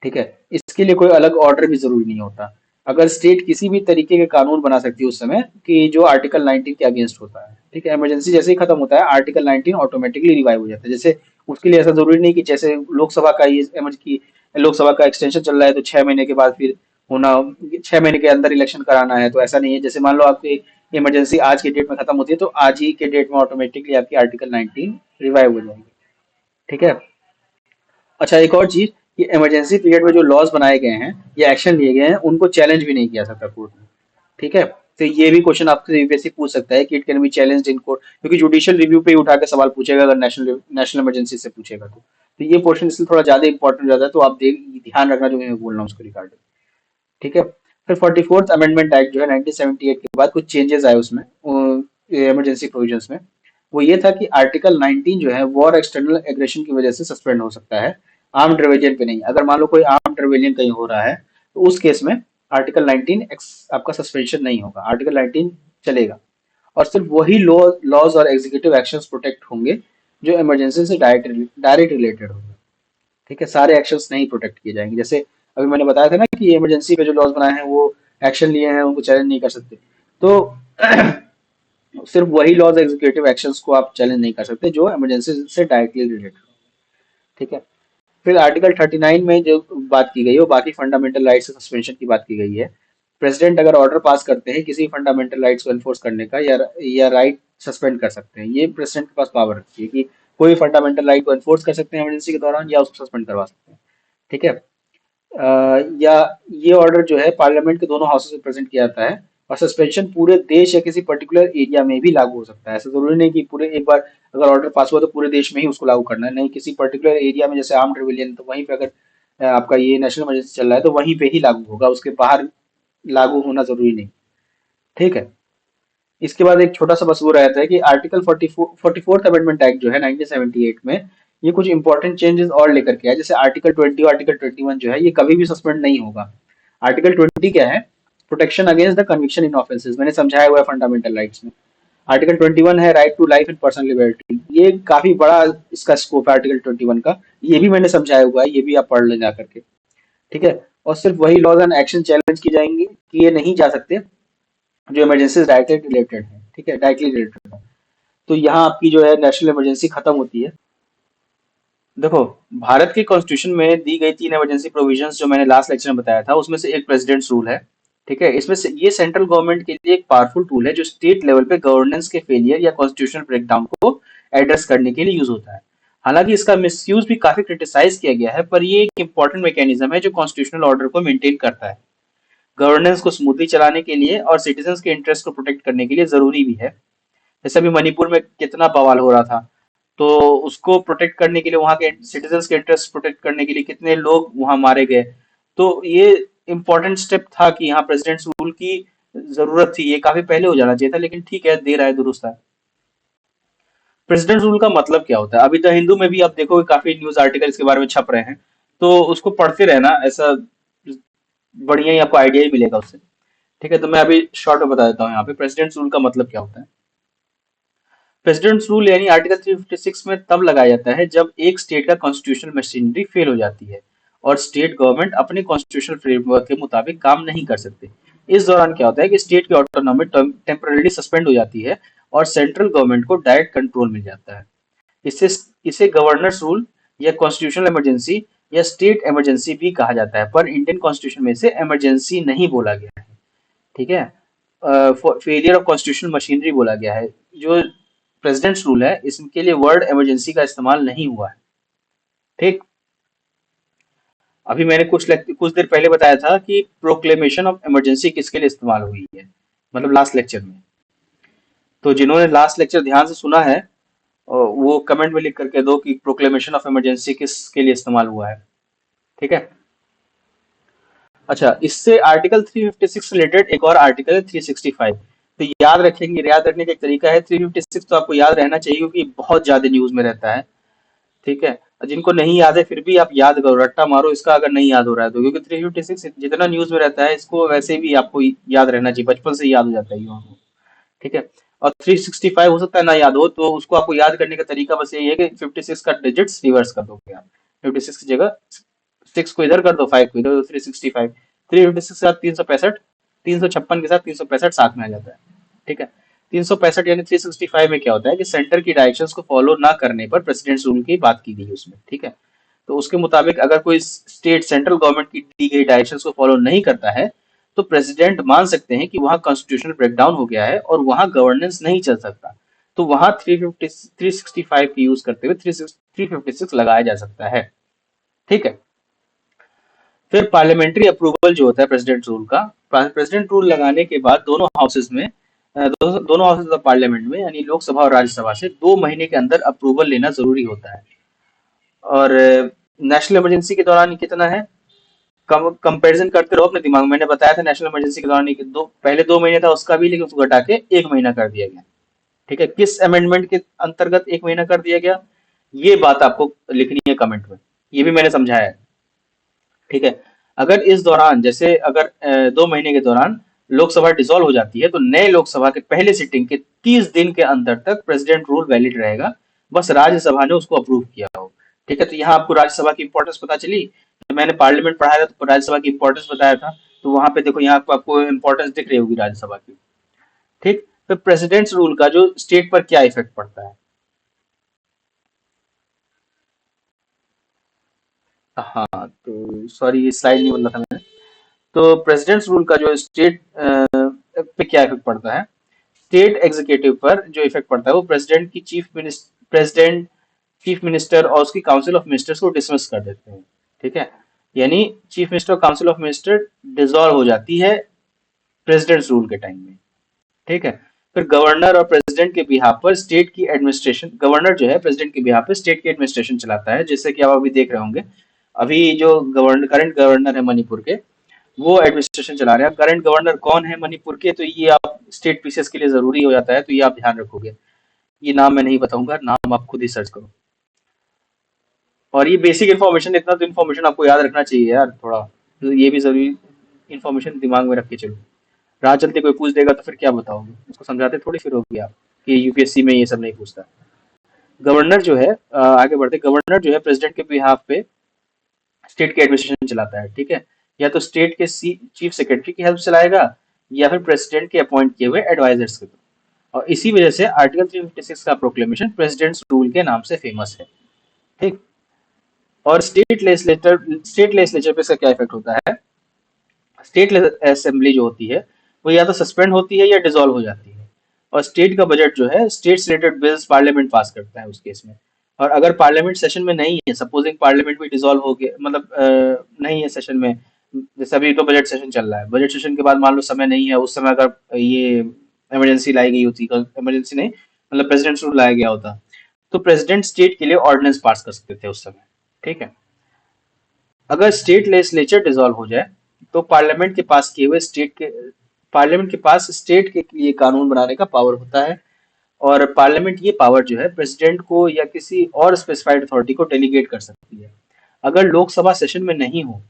S1: ठीक है, इसके लिए कोई अलग ऑर्डर भी जरूरी नहीं होता। अगर स्टेट किसी भी तरीके के कानून बना सकती है उस समय कि जो आर्टिकल 19 के अगेंस्ट होता है। ठीक है, इमरजेंसी जैसे ही खत्म होता है आर्टिकल 19 ऑटोमेटिकली रिवाइव हो जाता है। जैसे उसके लिए ऐसा जरूरी नहीं कि जैसे लोकसभा का ये की लोकसभा का एक्सटेंशन चल रहा है तो 6 महीने के बाद फिर होना, 6 महीने के अंदर इलेक्शन कराना है, तो ऐसा नहीं है। जैसे मान लो आपकी इमरजेंसी आज के डेट में खत्म होती है तो आज ही के डेट में ऑटोमेटिकली आपकी आर्टिकल 19 रिवाइव हो जाएगी। ठीक है, अच्छा एक और चीज, कि इमरजेंसी पीरियड में जो लॉज बनाए गए हैं या एक्शन लिए गए हैं उनको चैलेंज भी नहीं किया सकता कोर्ट में। ठीक है, तो ये भी क्वेश्चन आपसे यूपीएससी पूछ सकता है कि it can be challenge in court, क्योंकि जुडिशियल रिव्यू पे ही उठा के सवाल पूछेगा अगर नेशनल नेशनल इमरजेंसी से पूछेगा तो ये पोर्शन इसलिए थोड़ा ज्यादा इंपॉर्टेंट हो जाता है, तो आप ध्यान रखना जो मैं बोल रहा हूँ उसको रिगार्डिंग। ठीक है, फिर 44th अमेंडमेंट एक्ट जो है 1978 के बाद कुछ चेंजेस आए उसमें इमरजेंसी प्रोविजंस में। वो ये था कि आर्टिकल 19 जो है वॉर एक्सटर्नल एग्रेशन की वजह से सस्पेंड हो सकता है, आर्म्ड रिवेलियन पे नहीं। अगर मान लो कोई आर्म्ड रिवेलियन कहीं हो रहा है तो उस केस में आर्टिकल 19 आपका सस्पेंशन नहीं होगा, आर्टिकल 19 चलेगा। और सिर्फ वही लॉज और एग्जीक्यूटिव एक्शंस प्रोटेक्ट होंगे जो इमरजेंसी से डायरेक्ट रिलेटेड होंगे। ठीक है, सारे एक्शंस नहीं प्रोटेक्ट किए जाएंगे। जैसे अभी मैंने बताया था ना कि इमरजेंसी पे जो लॉज बनाए हैं वो एक्शन लिए हैं, उनको चैलेंज नहीं कर सकते। तो सिर्फ वही लॉज एग्जीक्यूटिव एक्शंस को आप चैलेंज नहीं कर सकते जो इमरजेंसी से डायरेक्टली रिलेटेड, ठीक है। फिर आर्टिकल 39 में जो बात की गई है वो बाकी फंडामेंटल राइट्स से सस्पेंशन की बात की गई है। प्रेसिडेंट अगर ऑर्डर पास करते हैं किसी फंडामेंटल राइट्स को एनफोर्स करने का या राइट सस्पेंड कर सकते हैं, ये प्रेसिडेंट के पास पावर रखती है कि कोई फंडामेंटल राइट को एनफोर्स कर सकते हैं इमरजेंसी के दौरान या उसको सस्पेंड करवा सकते हैं, ठीक है। या ये ऑर्डर जो है पार्लियामेंट के दोनों हाउसेस में प्रेजेंट किया जाता है, और सस्पेंशन पूरे देश या किसी पर्टिकुलर एरिया में भी लागू हो सकता है। ऐसा जरूरी नहीं कि पूरे एक बार अगर ऑर्डर पास हुआ तो पूरे देश में ही उसको लागू करना है, नहीं, किसी पर्टिकुलर एरिया में जैसे आर्म्ड रिविलियन तो वहीं पे अगर आपका ये नेशनल इमरजेंसी चल रहा है तो वहीं पे ही लागू होगा, उसके बाहर लागू होना जरूरी नहीं, ठीक है। इसके बाद एक छोटा सा बस वो रहता है कि आर्टिकल 44th अमेंडमेंट एक्ट जो है 1978 में, ये कुछ इंपॉर्टेंट चेंजेस और लेकर के आया। जैसे आर्टिकल 20 और आर्टिकल 21 जो है ये कभी भी सस्पेंड नहीं होगा। आर्टिकल 20 क्या है? Protection against the conviction in offences, मैंने समझाया हुआ है फंडामेंटल राइट्स में। आर्टिकल 21 है right to life and personal liberty, ये काफी बड़ा इसका स्कोप है आर्टिकल 21 का, ये भी मैंने समझाया हुआ है, ये भी आप पढ़ लें जा करके, ठीक है। और सिर्फ वही लॉज एंड एक्शन चैलेंज की जाएंगी कि ये नहीं जा सकते जो इमरजेंसी डायरेक्टली रिलेटेड है, ठीक है, डायरेक्टली रिलेटेड है। तो यहाँ आपकी जो है नेशनल इमरजेंसी खत्म होती है। देखो, भारत के कॉन्स्टिट्यूशन में दी गई 3 इमरजेंसी प्रोविजंस जो मैंने लास्ट लेक्चर में बताया था, उसमें से एक प्रेसिडेंट्स रूल है, ठीक है। इसमें से ये सेंट्रल गवर्नमेंट के लिए एक पावरफुल टूल है जो स्टेट लेवल पे गवर्नेंस के फेलियर या कॉन्स्टिट्यूशनल ब्रेकडाउन को एड्रेस करने के लिए यूज होता है। हालांकि इसका मिसयूज भी काफी क्रिटिसाइज किया गया है, पर ये एक इंपॉर्टेंट मैकेनिज्म है जो कॉन्स्टिट्यूशनल ऑर्डर को मेंटेन करता है, गवर्नेंस को स्मूथली चलाने के लिए और सिटीजन्स के इंटरेस्ट को प्रोटेक्ट करने के लिए जरूरी भी है। जैसे अभी मणिपुर में कितना बवाल हो रहा था, तो उसको प्रोटेक्ट करने के लिए, वहां के सिटीजन्स के इंटरेस्ट प्रोटेक्ट करने के लिए कितने लोग वहां मारे गए। तो ये इंपॉर्टेंट स्टेप था कि यहाँ प्रेसिडेंट्स रूल की जरूरत थी, ये काफी पहले हो जाना चाहिए था, लेकिन ठीक है, देर आए दुरुस्त है। प्रेसिडेंट रूल का मतलब क्या होता है? अभी द हिंदू में भी आप देखोगे काफी न्यूज आर्टिकल इसके बारे में छप रहे हैं, तो उसको पढ़ते रहना, ऐसा बढ़िया ही आपको आइडिया ही मिलेगा उससे, ठीक है। तो मैं अभी शॉर्ट में बता देता हूँ यहाँ पे प्रेसिडेंट रूल का मतलब क्या होता है। प्रेसिडेंट्स रूल यानी आर्टिकल 356 में तब लगाया जाता है जब एक स्टेट का कॉन्स्टिट्यूशनल मशीनरी फेल हो जाती है और स्टेट गवर्नमेंट अपने कॉन्स्टिट्यूशनल फ्रेमवर्क के मुताबिक काम नहीं कर सकते। इस दौरान क्या होता है कि स्टेट की ऑटोनॉमी टेम्पररी सस्पेंड हो जाती है और सेंट्रल गवर्नमेंट को डायरेक्ट कंट्रोल मिल जाता है। इसे इसे गवर्नर्स रूल या कॉन्स्टिट्यूशनल इमरजेंसी या स्टेट इमरजेंसी भी कहा जाता है, पर इंडियन कॉन्स्टिट्यूशन में इसे इमरजेंसी नहीं बोला गया है, ठीक है। फेलियर ऑफ कॉन्स्टिट्यूशनल मशीनरी बोला गया है। जो प्रेसिडेंट्स रूल है इसके लिए वर्ड इमरजेंसी का इस्तेमाल नहीं हुआ है, ठीक। अभी मैंने कुछ देर पहले बताया था कि प्रोक्लेमेशन ऑफ इमरजेंसी किसके लिए इस्तेमाल हुई है, मतलब लास्ट लेक्चर में। तो जिन्होंने लास्ट लेक्चर ध्यान से सुना है वो कमेंट में लिख करके दो कि प्रोक्लेमेशन ऑफ इमरजेंसी किसके लिए इस्तेमाल हुआ है, ठीक है। अच्छा, इससे आर्टिकल 356 रिलेटेड एक और आर्टिकल है 365। तो याद रखने का एक तरीका है, 356 तो आपको याद रहना चाहिए क्योंकि बहुत ज्यादा न्यूज में रहता है, ठीक है। जिनको नहीं याद है फिर भी आप याद करो, रट्टा मारो इसका अगर नहीं याद हो रहा है तो, क्योंकि 356 जितना न्यूज में रहता है इसको वैसे भी आपको याद रहना चाहिए, बचपन से याद हो जाता है युवाओं को, ठीक है। और 365 हो सकता है ना याद हो, तो उसको आपको याद करने का तरीका बस यही है कि 56 का डिजिट्स रिवर्स कर दोगे आप। 56 की जगह 6 को इधर कर दो, 5 को इधर, 365। 356 के साथ 365, 356 के साथ 365 साथ में आ जाता है, ठीक है। 365 यानी 365 में क्या होता है कि सेंटर की डायरेक्शंस को फॉलो ना करने पर प्रेसिडेंट्स रूल की बात की गई उसमें, ठीक है। तो उसके मुताबिक अगर कोई स्टेट सेंट्रल गवर्नमेंट की दी गई डायरेक्शंस को फॉलो नहीं करता है तो प्रेसिडेंट मान सकते हैं कि वहां कॉन्स्टिट्यूशनल ब्रेकडाउन हो गया है और वहां गवर्नेंस नहीं चल सकता। तो वहां 365 की यूज करते हुए 356 लगाया जा सकता है, ठीक है। फिर पार्लियामेंट्री अप्रूवल जो होता है प्रेसिडेंट रूल का, प्रेसिडेंट रूल लगाने के बाद दोनों हाउसेज में दोनों हाउसेज ऑफ पार्लियामेंट में यानी लोकसभा और राज्यसभा से 2 महीने के अंदर अप्रूवल लेना जरूरी होता है। और नेशनल इमरजेंसी के दौरान कितना है, कंपैरिजन करते रहो अपने दिमाग में। मैंने बताया था नेशनल इमरजेंसी के दौरान पहले 2 महीने था उसका भी, लेकिन उसको घटा के 1 महीना कर दिया गया, ठीक है। किस अमेंडमेंट के अंतर्गत 1 महीना कर दिया गया, ये बात आपको लिखनी है कमेंट में, ये भी मैंने समझाया है, ठीक है। अगर इस दौरान जैसे अगर 2 महीने के दौरान लोकसभा डिसॉल्व हो जाती है तो नए लोकसभा के पहले सिटिंग के 30 दिन के अंदर तक प्रेसिडेंट रूल वैलिड रहेगा, बस राज्यसभा ने उसको अप्रूव किया हो, ठीक है। तो यहाँ आपको राज्यसभा की इंपॉर्टेंस पता चली मैंने पार्लियामेंट पढ़ाया था तो राज्यसभा की इंपॉर्टेंस बताया था। तो वहां पे देखो, यहाँ आपको इंपॉर्टेंस दिख रही होगी राज्यसभा की। ठीक। तो प्रेसिडेंट्स रूल का जो स्टेट पर क्या इफेक्ट पड़ता है? हाँ, तो सॉरी, ये स्लाइड नहीं बदला था मैंने। तो प्रेसिडेंट्स रूल का जो स्टेट पे क्या इफेक्ट पड़ता है? स्टेट एग्जीक्यूटिव पर जो इफेक्ट पड़ता है वो प्रेसिडेंट, चीफ मिनिस्टर और उसकी काउंसिल ऑफ मिनिस्टर्स को डिसमिस कर देते हैं। ठीक है। यानी चीफ मिनिस्टर और काउंसिल ऑफ मिनिस्टर डिसॉल्व हो जाती है प्रेसिडेंट्स रूल के टाइम में। ठीक है। फिर गवर्नर और प्रेसिडेंट के बिहाफ पर स्टेट की एडमिनिस्ट्रेशन, गवर्नर जो है प्रेसिडेंट के बिहाफ पर स्टेट की एडमिनिस्ट्रेशन चलाता है, जैसे कि आप अभी देख रहे होंगे। अभी जो करंट गवर्नर है मणिपुर के, वो एडमिनिस्ट्रेशन चला रहे हैं। करंट गवर्नर कौन है मणिपुर के, तो ये आप स्टेट पीसीएस के लिए जरूरी हो जाता है, तो ये आप ध्यान रखोगे। ये नाम मैं नहीं बताऊंगा, नाम आप खुद ही सर्च करो। और ये बेसिक इन्फॉर्मेशन, इतना तो इन्फॉर्मेशन आपको याद रखना चाहिए यार थोड़ा, तो ये भी जरूरी इन्फॉर्मेशन दिमाग में रख के चलो। राह चलते कोई पूछ देगा तो फिर क्या बताओगे, उसको समझाते थोड़ी फिर होगी आप कि यूपीएससी में ये सब नहीं पूछता। गवर्नर जो है, आगे बढ़ते, गवर्नर जो है प्रेसिडेंट के बिहाफ पे स्टेट के एडमिनिस्ट्रेशन चलाता है। ठीक है। या तो स्टेट के चीफ सेक्रेटरी की हेल्प चलाएगा, या फिर प्रेसिडेंट के अपॉइंट किए हुए एडवाइजर्स के थ्रू। और इसी वजह से आर्टिकल 356 का प्रोक्लेमेशन प्रेसिडेंट्स रूल के नाम से फेमस है। ठीक। और स्टेट लेजिस्लेचर पे इसका क्या इफेक्ट होता है? स्टेट असेंबली जो होती है वो या तो सस्पेंड होती है या डिसॉल्व हो जाती है। और स्टेट का बजट जो है, स्टेट से रिलेटेड बिल्स पार्लियामेंट पास करता है उस केस में। और अगर पार्लियामेंट सेशन में नहीं है, सपोजिंग पार्लियामेंट भी डिसॉल्व हो गया, मतलब नहीं है सेशन में, जैसे अभी तो बजट सेशन चल रहा है, बजट सेशन के बाद मान लो समय नहीं है, उस समय अगर ये इमरजेंसी लाई गई होती, इमरजेंसी नहीं, मतलब प्रेसिडेंट रूल लाया गया होता, तो प्रेसिडेंट स्टेट के लिए ऑर्डिनेंस पास कर सकते थे उस समय। ठीक है। अगर स्टेट लेजिस्लेचर डिसॉल्व हो जाए, तो पार्लियामेंट के पास स्टेट के लिए कानून बनाने का पावर होता है। और पार्लियामेंट ये पावर जो है प्रेसिडेंट को या किसी और स्पेसिफाइड अथॉरिटी को डेलीगेट कर सकती है। अगर लोकसभा सेशन में नहीं हो,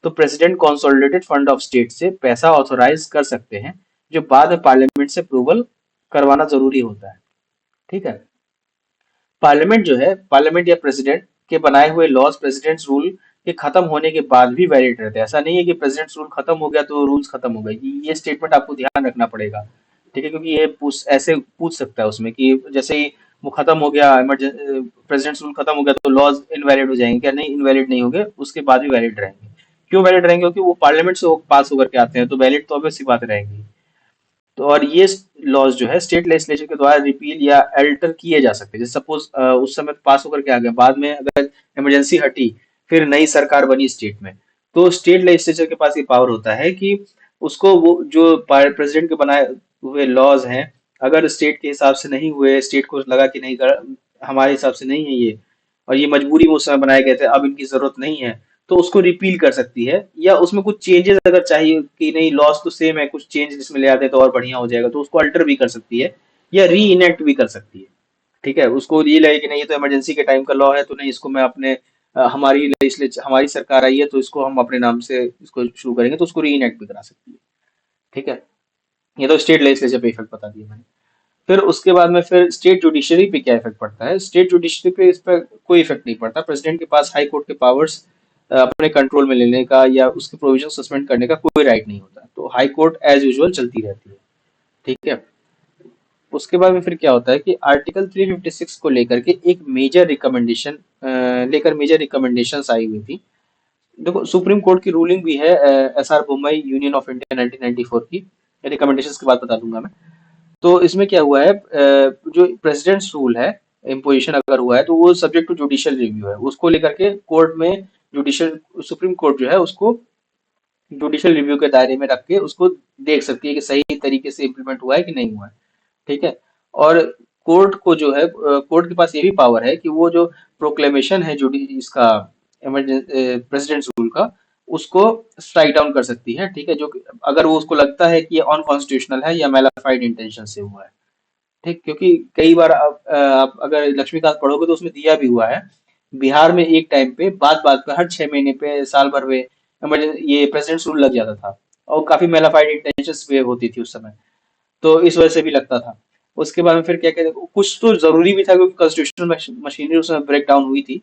S1: तो president consolidated fund of state से पैसा ऑथोराइज कर सकते हैं, जो बाद में पार्लियामेंट से अप्रूवल करवाना जरूरी होता है। ठीक है। पार्लियामेंट जो है, पार्लियामेंट या प्रेसिडेंट के बनाए हुए लॉज प्रेसिडेंट्स रूल के खत्म होने के बाद भी वैलिड रहते हैं। ऐसा नहीं है कि प्रेसिडेंट्स रूल खत्म हो गया तो रूल्स खत्म हो गए। ये स्टेटमेंट आपको ध्यान रखना पड़ेगा। ठीक है, क्योंकि ये ऐसे पूछ सकता है उसमें कि जैसे ही वो खत्म हो गया, प्रेसिडेंट्स रूल खत्म हो गया तो लॉज इनवैलिड हो जाएंगे क्या? नहीं, इनवैलिड नहीं होंगे, उसके बाद भी वैलिड रहेंगे। क्यों वैलिड रहेंगे? क्योंकि वो पार्लियामेंट से पास होकर के आते हैं, तो वैलिड तो ऑब्वियस सी बात रहेंगी। तो और ये लॉज जो है स्टेट लेजिस्लेचर के द्वारा रिपील या अल्टर किए जा सकते हैं। जैसे सपोज उस समय पास होकर के आ गए, बाद में अगर इमरजेंसी हटी, फिर नई सरकार बनी स्टेट में, तो स्टेट लेजिस्लेचर के पास ये पावर होता है कि उसको वो जो प्रेसिडेंट के बनाए हुए लॉज हैं, अगर स्टेट के हिसाब से नहीं हुए, स्टेट को लगा कि नहीं हमारे हिसाब से नहीं है ये, और ये मजबूरी में उस समय बनाए गए थे, अब इनकी जरूरत नहीं है, तो उसको रिपील कर सकती है। या उसमें कुछ चेंजेस अगर चाहिए कि नहीं, लॉस तो सेम है, कुछ चेंज इसमें ले आते तो और बढ़िया हो जाएगा, तो उसको अल्टर भी कर सकती है, या री इनेक्ट भी कर सकती है। ठीक है। उसको ये लगे कि नहीं, ये तो इमरजेंसी के टाइम का लॉ है, तो नहीं, इसको मैं अपने हमारी सरकार आई है तो इसको हम अपने नाम से इसको शुरू करेंगे, तो उसको री इनेक्ट भी करा सकती है। ठीक है। ये तो स्टेट लेजिस्लेचर पे इफेक्ट बता दिया मैंने। फिर उसके बाद में फिर स्टेट जुडिशरी पे क्या इफेक्ट पड़ता है? स्टेट जुडिशरी पे इस पर कोई इफेक्ट नहीं पड़ता। प्रेसिडेंट के पास हाई कोर्ट के पावर्स अपने कंट्रोल में लेने का या उसके प्रोविजन सस्पेंड करने का कोई राइट नहीं होता, तो हाई कोर्ट एज यूजुअल चलती रहती है। ठीक है। उसके बाद में फिर क्या होता है कि आर्टिकल 356 को लेकर के एक मेजर रिकमेंडेशंस आई हुई थी। देखो, सुप्रीम कोर्ट की रूलिंग भी है, SR Bommai union of India 1994 की, रिकमेंडेशंस के बाद बता दूंगा मैं। तो इसमें क्या हुआ है, जो प्रेसिडेंट्स रूल है, इम्पोजिशन अगर हुआ है तो वो सब्जेक्ट टू जुडिशियल रिव्यू है, उसको लेकर के कोर्ट में जुडिशियल सुप्रीम कोर्ट जो है उसको जुडिशियल रिव्यू के दायरे में रख के उसको देख सकती है कि सही तरीके से इम्प्लीमेंट हुआ है कि नहीं हुआ है। ठीक है। और कोर्ट को जो है, कोर्ट के पास ये भी पावर है कि वो जो प्रोक्लेमेशन है जुडी इसका प्रेसिडेंट्स रूल का, उसको स्ट्राइक डाउन कर सकती है। ठीक है। जो अगर वो उसको लगता है कि ये अनकॉन्स्टिट्यूशनल है या मेलाफाइड इंटेंशन से हुआ है। ठीक। क्योंकि कई बार आप अगर लक्ष्मीकांत पढ़ोगे तो उसमें दिया भी हुआ है, बिहार में एक टाइम पे बात बात पे हर 6 महीने पे, साल भर में ये प्रेसिडेंट रूल लग जाता था, और काफी मेलाफाइड इंटेंशन वे होती थी उस समय, तो इस वजह से भी लगता था। उसके बाद में फिर क्या कहते हैं, कुछ तो जरूरी भी था क्योंकि कॉन्स्टिट्यूशनल मशीनरी उस समय ब्रेक डाउन हुई थी।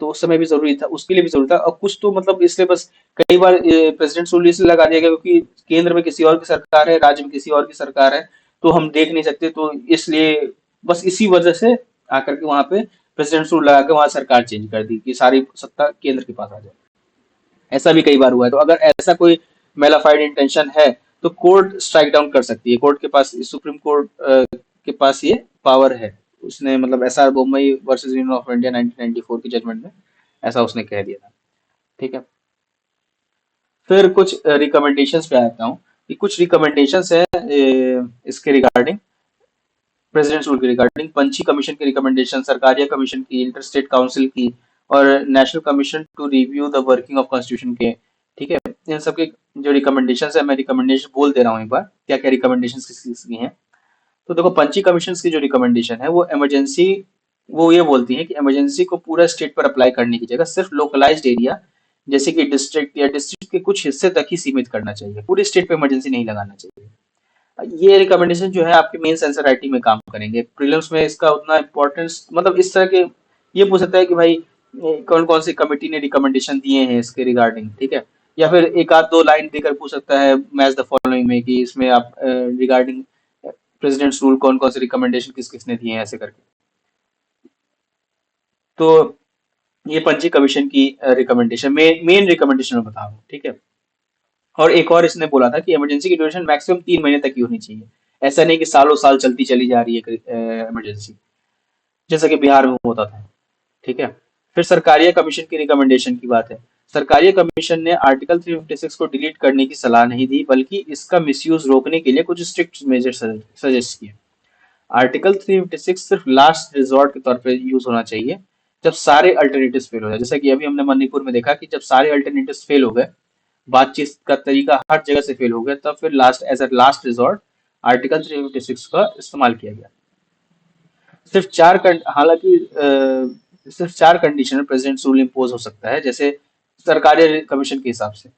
S1: तो उस समय भी जरूरी था, उसके लिए भी जरूरी था। और कुछ तो मतलब इसलिए बस कई बार प्रेसिडेंट रूल इसलिए लगा दिया गया क्योंकि केंद्र में किसी और की सरकार है, राज्य में किसी और की सरकार है, तो हम देख नहीं सकते, तो इसलिए बस इसी वजह से आकर के वहां पे प्रेसिडेंट रूल लगा के वहां सरकार चेंज कर दी कि सारी सत्ता केंद्र के पास आ जाए। ऐसा भी कई बार हुआ है। तो अगर ऐसा कोई मेलाफाइड इंटेंशन है तो कोर्ट स्ट्राइक डाउन कर सकती है। कोर्ट के पास, सुप्रीम कोर्ट के पास ये पावर है। उसने मतलब S R Bommai versus union of India 1994 की जजमेंट में ऐसा उसने कह दिया था। ठीक है। फिर कुछ रिकमेंडेशंस पे आता हूँ कि कुछ रिकमेंडेशंस है इसके रिगार्डिंग, प्रेसिडेंट रूल के रिगार्डिंग। पंची कमीशन की रिकमेंडेशन, सरकारिया कमीशन की, इंटर स्टेट काउंसिल की, और national commission to review the working of constitution के। ठीक है। इन सबके जो रिकमेंडेशंस है, मैं रिकमेंडेशन बोल दे रहा हूँ एक बार, क्या क्या रिकमेंडेशंस किस किसकी हैं। तो देखो, पंची कमीशन की जो रिकमेंडेशन है वो इमरजेंसी, वो ये बोलती है कि इमरजेंसी को पूरा स्टेट पर अप्लाई करने की जगह सिर्फ लोकलाइज्ड एरिया जैसे कि डिस्ट्रिक्ट या डिस्ट्रिक्ट के कुछ हिस्से तक ही सीमित करना चाहिए। पूरे स्टेट पे इमरजेंसी नहीं लगाना चाहिए। ये रिकमेंडेशन जो है आपके मेंस आंसर राइटिंग में काम करेंगे। प्रीलिम्स में इसका उतना इम्पोर्टेंस, मतलब इस तरह के ये पूछ सकता है कि भाई कौन कौन सी कमेटी ने रिकमेंडेशन दिए हैं इसके रिगार्डिंग। ठीक है। या फिर एक आध दो लाइन देकर पूछ सकता है मैच द फॉलोइंग में कि इसमें आप रिगार्डिंग प्रेसिडेंट्स रूल कौन कौन से रिकमेंडेशन किस किसने दिए हैं, ऐसे करके। तो ये पंची कमीशन की रिकमेंडेशन, मेन रिकमेंडेशन में बता रहा हूँ। ठीक है। और एक और इसने बोला था कि इमरजेंसी की ड्यूरेशन मैक्सिमम 3 महीने तक की होनी चाहिए। ऐसा नहीं कि सालों साल चलती चली जा रही है इमरजेंसी, जैसा कि बिहार में होता था। ठीक है। फिर सरकारिया कमीशन की रिकमेंडेशन की बात है। सरकारिया कमीशन ने आर्टिकल 356 को डिलीट करने की सलाह नहीं दी, बल्कि इसका मिसयूज रोकने के लिए कुछ स्ट्रिक्ट मेजर सजेस्ट किए। आर्टिकल 356 सिर्फ लास्ट रिजॉर्ट के तौर पे यूज होना चाहिए, जब सारे अल्टरनेटिव फेल हो जाए। जैसा कि अभी हमने मणिपुर में देखा कि जब सारे अल्टरनेटिव फेल हो गए, बातचीत का तरीका हर जगह से फेल हो गया, तब फिर last as a last resort article 356 का इस्तेमाल किया गया। सिर्फ हालांकि सिर्फ 4 कंडीशन में प्रेसिडेंट रूल इम्पोज हो सकता है, जैसे सरकारी कमीशन के हिसाब से।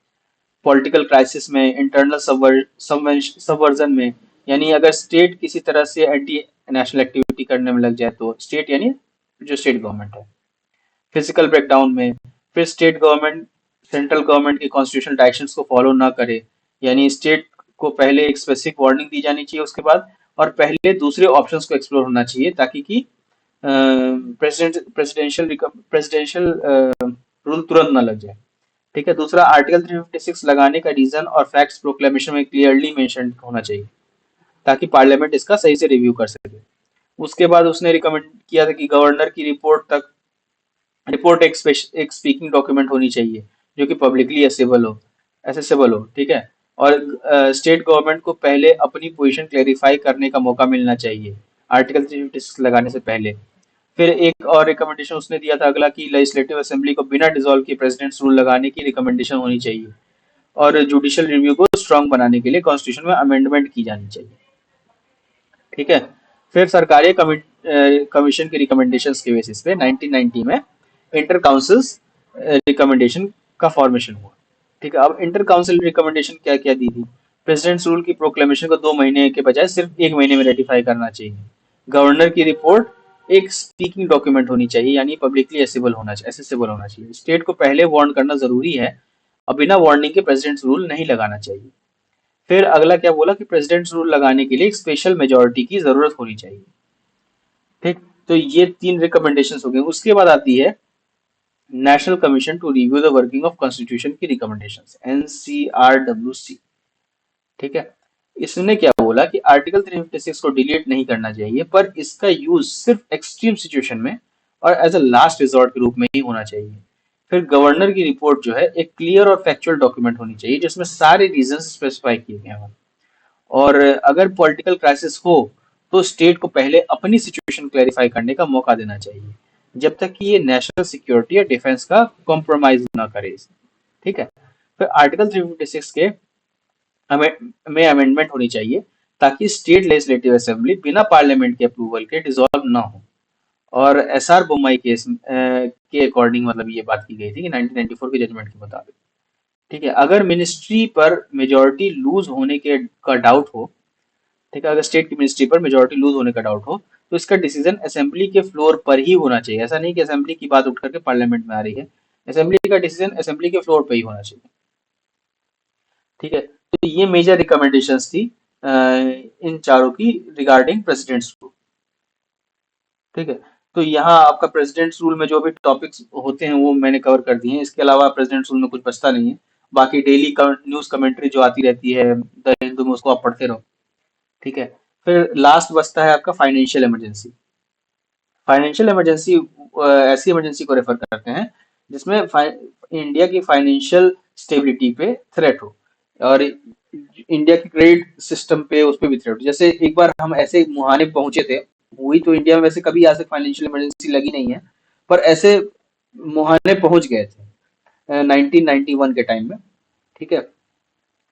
S1: पॉलिटिकल क्राइसिस में, इंटरनल सबवर्जन में, यानी अगर स्टेट किसी तरह से एंटी नेशनल एक्टिविटी करने में लग जाए तो, स्टेट यानी जो स्टेट गवर्नमेंट है। फिजिकल ब्रेकडाउन में, फिर स्टेट गवर्नमेंट सेंट्रल गवर्नमेंट के कॉन्स्टिट्यूशनल डायरेक्शंस को फॉलो ना करे, यानी स्टेट को पहले एक स्पेसिफिक वार्निंग दी जानी चाहिए उसके बाद, और पहले दूसरे ऑप्शंस को एक्सप्लोर होना चाहिए, ताकि कि प्रेसिडेंशियल रूल तुरंत ना लग जाए। ठीक है। दूसरा, आर्टिकल 356 लगाने का रीजन और फैक्ट्स प्रोक्लेमेशन में क्लियरली मेंशन होना चाहिए, ताकि पार्लियामेंट इसका सही से रिव्यू कर सके। उसके बाद उसने रिकमेंड किया था कि गवर्नर की रिपोर्ट एक स्पीकिंग डॉक्यूमेंट होनी चाहिए जो कि पब्लिकली एसेसेबल हो। ठीक है। और स्टेट गवर्नमेंट को पहले अपनी पोजीशन क्लेरिफाई करने का मौका मिलना चाहिए आर्टिकल 356 लगाने से पहले। फिर एक और रिकमेंडेशन उसने दिया था अगला, कि लेजिस्लेटिव असेंबली को बिना डिसॉल्व किए प्रेसिडेंट्स रूल लगाने की रिकमेंडेशन होनी चाहिए, और जुडिशियल रिव्यू को स्ट्रांग बनाने के लिए कॉन्स्टिट्यूशन में अमेंडमेंट की जानी चाहिए। ठीक है। फिर सरकारी कमीशन के रिकमेंडेशंस के बेसिस पे 1990 में इंटर काउंसिल्स रिकमेंडेशन का फॉर्मेशन हुआ। ठीक है। अब इंटर काउंसिल रिकमेंडेशन क्या क्या दी थी? प्रेसिडेंट्स रूल की प्रोक्लेमेशन को 2 महीने के बजाय सिर्फ 1 महीने में रेटिफाई करना चाहिए। गवर्नर की रिपोर्ट एक स्पीकिंग डॉक्यूमेंट होनी चाहिए, यानी पब्लिकली एसेसेबल होना चाहिए। स्टेट को पहले वार्न करना जरूरी है, और बिना वार्निंग के प्रेसिडेंट्स रूल नहीं लगाना चाहिए। फिर अगला क्या बोला कि प्रेसिडेंट्स रूल लगाने के लिए एक स्पेशल मेजोरिटी की जरूरत होनी चाहिए। ठीक। तो ये 3 रिकमेंडेशन हो गए। उसके बाद आती है national commission to review the working of constitution की रिकमेंडेशन, NCRWC। ठीक है। इसने क्या बोला कि आर्टिकल 356 को डिलीट नहीं करना चाहिए, पर इसका यूज सिर्फ एक्सट्रीम सिचुएशन में और एज अ लास्ट रिजॉर्ट के रूप में ही होना चाहिए। फिर गवर्नर की रिपोर्ट जो है एक क्लियर और फैक्चुअल डॉक्यूमेंट होनी चाहिए, जिसमें सारे रीजन स्पेसिफाई किए गए हैं। और अगर पॉलिटिकल क्राइसिस हो तो स्टेट को पहले अपनी सिचुएशन क्लैरिफाई करने का मौका देना चाहिए, जब तक कि ये नेशनल सिक्योरिटी या डिफेंस का कॉम्प्रोमाइज ना करे। ठीक है। फिर आर्टिकल 356 के में अमेंडमेंट होनी चाहिए, ताकि स्टेट लेजिस्लेटिव असेंबली बिना पार्लियामेंट के अप्रूवल के डिसॉल्व ना हो। और SR बोम्मई केस के अकॉर्डिंग मतलब ये बात की गई थी कि 1994 के जजमेंट के मुताबिक। ठीक है। अगर मिनिस्ट्री पर मेजोरिटी लूज होने के का डाउट हो, ठीक है, अगर स्टेट की मिनिस्ट्री पर मेजोरिटी लूज होने का डाउट हो, तो इसका डिसीजन असेंबली के फ्लोर पर ही होना चाहिए। ऐसा नहीं कि असेंबली की बात उठ करके पार्लियामेंट में आ रही है। असेंबली का डिसीजन असेंबली के फ्लोर पर ही होना चाहिए। ठीक है, तो ये मेजर रिकमेंडेशंस थी इन चारों की रिगार्डिंग प्रेसिडेंट्स रूल। ठीक है, तो यहाँ आपका प्रेसिडेंट्स रूल में जो भी टॉपिक्स होते हैं वो मैंने कवर कर दिए हैं। इसके अलावा प्रेसिडेंट्स रूल में कुछ बचता नहीं है। बाकी डेली न्यूज कमेंट्री जो आती रहती है द हिंदू में, उसको आप पढ़ते रहो। ठीक है, फिर लास्ट बचता है आपका फाइनेंशियल इमरजेंसी। फाइनेंशियल इमरजेंसी ऐसी इमरजेंसी को रेफर करते हैं जिसमें इंडिया की फाइनेंशियल स्टेबिलिटी पे थ्रेट हो, और इंडिया के क्रेडिट सिस्टम पे, उस पे भी थ्रेट हो। जैसे एक बार हम ऐसे मुहाने पहुंचे थे, हुई तो इंडिया में वैसे कभी आज तक फाइनेंशियल इमरजेंसी लगी नहीं है, पर ऐसे मुहाने पहुंच गए थे 1991 के टाइम में। ठीक है,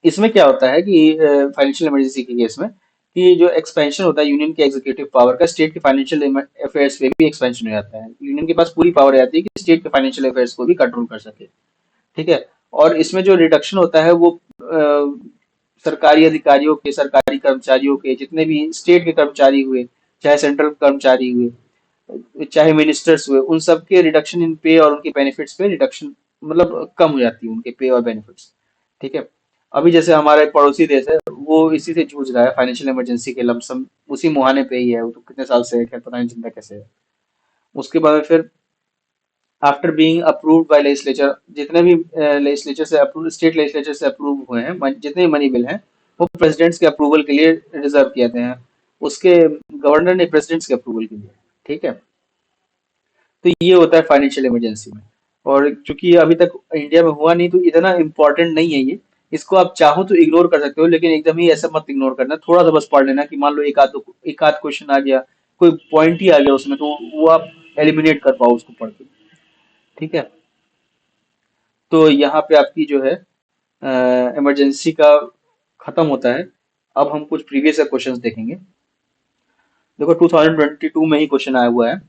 S1: इसमें क्या होता है कि फाइनेंशियल इमरजेंसी के केस में कि जो एक्सपेंशन होता है यूनियन के एग्जीक्यूटिव पावर का, स्टेट के फाइनेंशियल अफेयर्स पे भी एक्सपेंशन हो जाता है। यूनियन के पास पूरी पावर आती है कि स्टेट के फाइनेंशियल अफेयर्स को भी कंट्रोल कर सके। ठीक है, और इसमें जो रिडक्शन होता है वो सरकारी अधिकारियों के, सरकारी कर्मचारियों के, जितने भी स्टेट के कर्मचारी हुए, चाहे सेंट्रल कर्मचारी हुए, चाहे मिनिस्टर्स हुए, उन सब के रिडक्शन इन पे और उनके बेनिफिट्स पे रिडक्शन, मतलब कम हो जाती है उनके पे और बेनिफिट्स। ठीक है, अभी जैसे हमारा एक पड़ोसी देश है, वो इसी से जूझ रहा है, फाइनेंशियल इमरजेंसी के लमसम उसी मुहाने पे ही है। वो तो कितने साल से है, क्या पता नहीं चिंता कैसे है। उसके बाद में फिर after being approved by legislature, जितने भी लेजिस्लेचर से अप्रूव, स्टेट लेजिस्लेचर से अप्रूव हुए हैं, जितने भी मनी बिल हैं, वो प्रेसिडेंट्स के अप्रूवल के लिए रिजर्व किए जाते हैं, उसके गवर्नर ने प्रेसिडेंट्स के अप्रूवल के लिए। ठीक है, तो ये होता है फाइनेंशियल इमरजेंसी में। और चूंकि अभी तक इंडिया में हुआ नहीं, तो इतना इम्पोर्टेंट नहीं है ये। इसको आप चाहो तो इग्नोर कर सकते हो, लेकिन एकदम ही ऐसा मत इग्नोर करना। थोड़ा सा बस पढ़ लेना कि मान लो एक आध क्वेश्चन आ गया, कोई पॉइंट ही आ गया उसमें, तो वो आप एलिमिनेट कर पाओ उसको पढ़ के। ठीक है, तो यहाँ पे आपकी जो है इमरजेंसी का खत्म होता है। अब हम कुछ प्रीवियस क्वेश्चंस देखेंगे। देखो 2022 में ही क्वेश्चन आया हुआ है,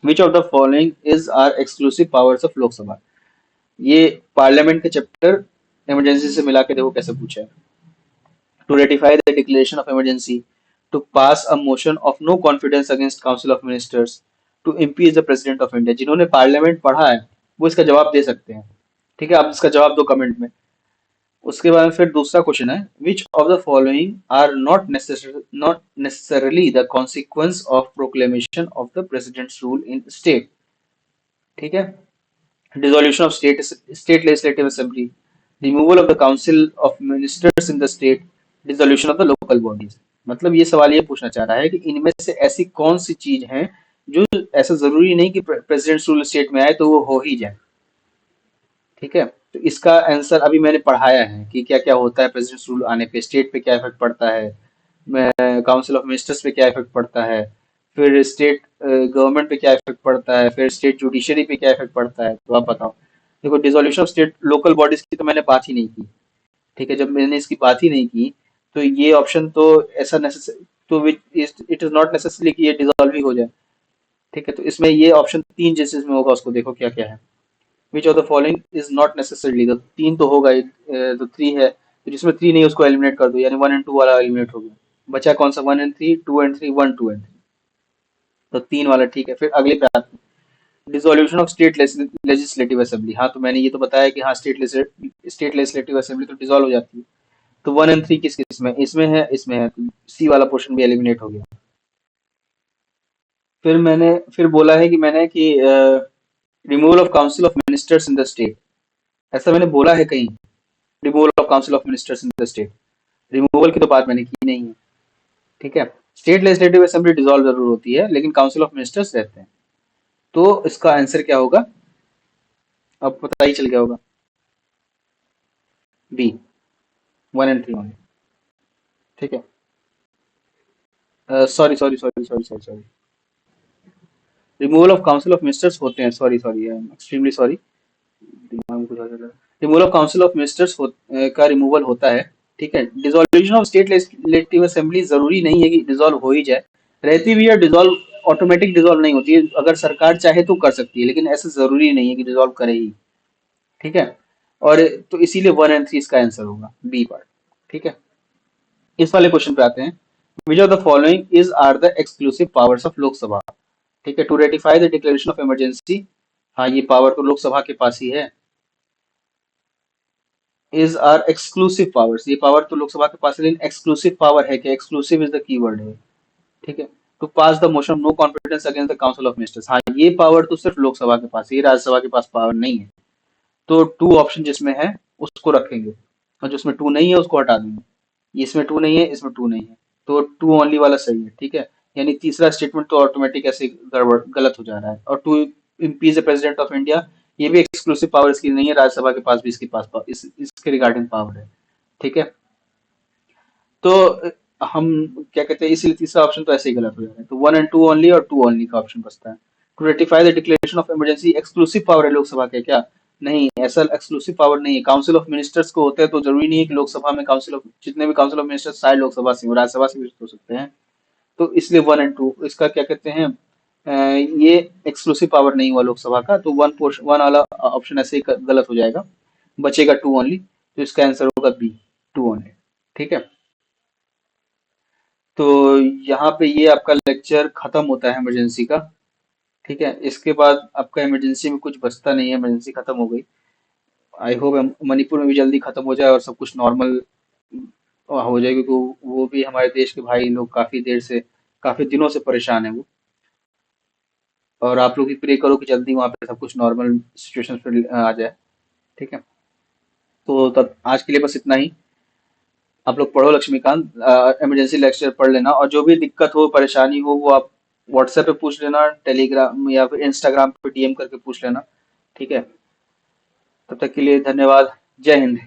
S1: which of the following is are exclusive powers of Lok Sabha. ये पार्लियामेंट के चैप्टर इमरजेंसी से मिला के देखो कैसे पूछा है। To ratify the declaration of emergency, to pass a motion of no confidence against council of ministers, to impeach the president of India. जिन्होंने पार्लियामेंट पढ़ा है वो इसका जवाब दे सकते हैं। ठीक है, आप इसका जवाब दो कमेंट में। उसके बाद फिर दूसरा क्वेश्चन है, which of the following are not necessarily the consequence of proclamation of the president's rule in state. ठीक है, dissolution of state legislative assembly, removal of the council of ministers in the state, dissolution of the local bodies। मतलब ये सवाल ये पूछना चाह रहा है कि इनमें से ऐसी कौन सी चीज है जो, ऐसा जरूरी नहीं कि प्रेसिडेंट रूल स्टेट में आए तो वो हो ही जाए। ठीक है, तो इसका आंसर अभी मैंने पढ़ाया है कि क्या क्या होता है प्रेसिडेंट रूल आने पे, स्टेट पे क्या इफेक्ट पड़ता है, काउंसिल ऑफ मिनिस्टर्स पे क्या इफेक्ट पड़ता है, फिर स्टेट गवर्नमेंट पे क्या इफेक्ट पड़ता है, फिर स्टेट जुडिशरी पे क्या इफेक्ट पड़ता है। तो आप बताओ। देखो dissolution of state local bodies की तो मैंने बात ही नहीं की। ठीक है, जब मैंने इसकी बात ही नहीं की, तो ये ऑप्शन तो ऐसा नेसेसरी, तो इट इज नॉट नेसेसरी कि ये डिसॉल्व ही हो जाए। ठीक है, तो इसमें ये ऑप्शन तीन जैसे इसमें होगा, उसको देखो क्या क्या है। Which of the following is not necessarily, तो तीन तो होगा ही, तो थ्री है, तो जिसमें थ्री नहीं उसको एलिमिनेट कर दो, यानी वन एंड टू वाला एलिमिनेट हो गया। बचा कौन सा, one and three, two and three, one two and three. तो तीन वाला ठीक है। फिर अगले पे आते हैं, dissolution of state legislative assembly. हाँ, तो मैंने ये तो बताया कि हाँ स्टेट लेजिस्लेटिव असेंबली तो डिसॉल्व हो जाती है। तो वन एंड थ्री किस किस में, इसमें है, इसमें है, तो सी वाला पोर्शन भी एलिमिनेट हो गया। फिर मैंने फिर बोला है कि मैंने कि removal of council of ministers in the state, ऐसा मैंने बोला है कहीं, removal of council of ministers in the state. Removal की तो बात मैंने की नहीं है। ठीक है, स्टेट लेजिस्लेटिव असेंबली डिसॉल्व जरूर होती है, लेकिन काउंसिल ऑफ मिनिस्टर्स रहते हैं। तो इसका आंसर क्या होगा, अब पता ही चल गया होगा, B, one and three only. ठीक है, sorry sorry sorry sorry sorry sorry, removal of council of ministers होते हैं, सॉरी सॉरी, एक्सट्रीमली सॉरी, दिमाग में कुछ आ जाता है। Removal of council of ministers का रिमूवल होता है। ठीक है, dissolution of state legislative assembly जरूरी नहीं है कि डिसॉल्व हो ही जाए, रहती भी है डिसॉल्व, ऑटोमेटिक डिसॉल्व नहीं होती है, अगर सरकार चाहे तो कर सकती है, लेकिन ऐसा जरूरी नहीं है कि डिसॉल्व करे ही। ठीक है, और तो इसीलिए वन एंड थ्री इसका आंसर होगा, बी पार्ट। ठीक है, इस वाले क्वेश्चन पे आते हैं। Which of the following is are the exclusive powers of Lok Sabha. ठीक है, to ratify the declaration of emergency. हाँ, ये पावर तो लोकसभा के पास ही है। इज आर एक्सक्लूसिव पावर्स, ये पावर तो लोकसभा के पास है, लेकिन एक्सक्लूसिव पावर है क्या? एक्सक्लूसिव इज द कीवर्ड है। ठीक है, to pass the motion no confidence against the council of ministers. हाँ, ये पावर तो सिर्फ लोकसभा के पास है, ये राज्यसभा के पास पावर नहीं है। तो टू ऑप्शन जिसमें है उसको रखेंगे, और जिसमें टू नहीं है उसको हटा देंगे। इसमें टू नहीं है, इसमें टू नहीं है, तो टू ओनली वाला सही है। ठीक है, यानी तीसरा स्टेटमेंट तो ऑटोमेटिक ऐसे गड़बड़ गलत हो जा रहा है। और to impeach the president of India, ये भी एक्सक्लूसिव पावर इसकी नहीं है, राज्यसभा के पास भी इसके पास इसके रिगार्डिंग पावर है। ठीक है, तो हम क्या कहते हैं, इसीलिए तीसरा ऑप्शन तो ऐसे ही गलत हो जा रहा है। तो वन एंड टू ओनली और टू ओनली का ऑप्शन बचता है। To ratify the declaration of emergency exclusive power है लोकसभा के क्या? नहीं, ऐसा एक्सक्लूसिव पावर नहीं है। काउंसिल ऑफ मिनिस्टर्स को होता है, तो जरूरी नहीं है कि लोकसभा में काउंसिल ऑफ, जितने भी काउंसिल ऑफ मिनिस्टर्स सारे लोकसभा से हो, राज्यसभा से भी हो सकते हैं। तो इसलिए वन एंड टू इसका क्या कहते हैं, ये एक्सक्लूसिव पावर नहीं हुआ लोकसभा का, तो वन पोर्शन वन वाला ऑप्शन ऐसे ही गलत हो जाएगा। बचेगा टू ओनली, तो इसका आंसर होगा बी, टू ओनली। ठीक है, तो यहाँ पे ये आपका लेक्चर खत्म होता है इमरजेंसी का। ठीक है, इसके बाद आपका इमरजेंसी में कुछ बचता नहीं है, इमरजेंसी खत्म हो गई। आई होप मणिपुर में भी जल्दी खत्म हो जाए और सब कुछ नॉर्मल हो जाए, क्योंकि वो भी हमारे देश के भाई लोग काफी देर से, काफी दिनों से परेशान है वो। और आप लोग भी प्रे करो कि जल्दी वहाँ पे सब कुछ नॉर्मल सिचुएशन पे आ जाए। ठीक है, तो तब आज के लिए बस इतना ही। आप लोग पढ़ो लक्ष्मीकांत, इमरजेंसी लेक्चर पढ़ लेना, और जो भी दिक्कत हो परेशानी हो वो आप व्हाट्सएप पे पूछ लेना, टेलीग्राम या फिर इंस्टाग्राम पे डीएम करके पूछ लेना। ठीक है, तब तक के लिए धन्यवाद। जय हिंद।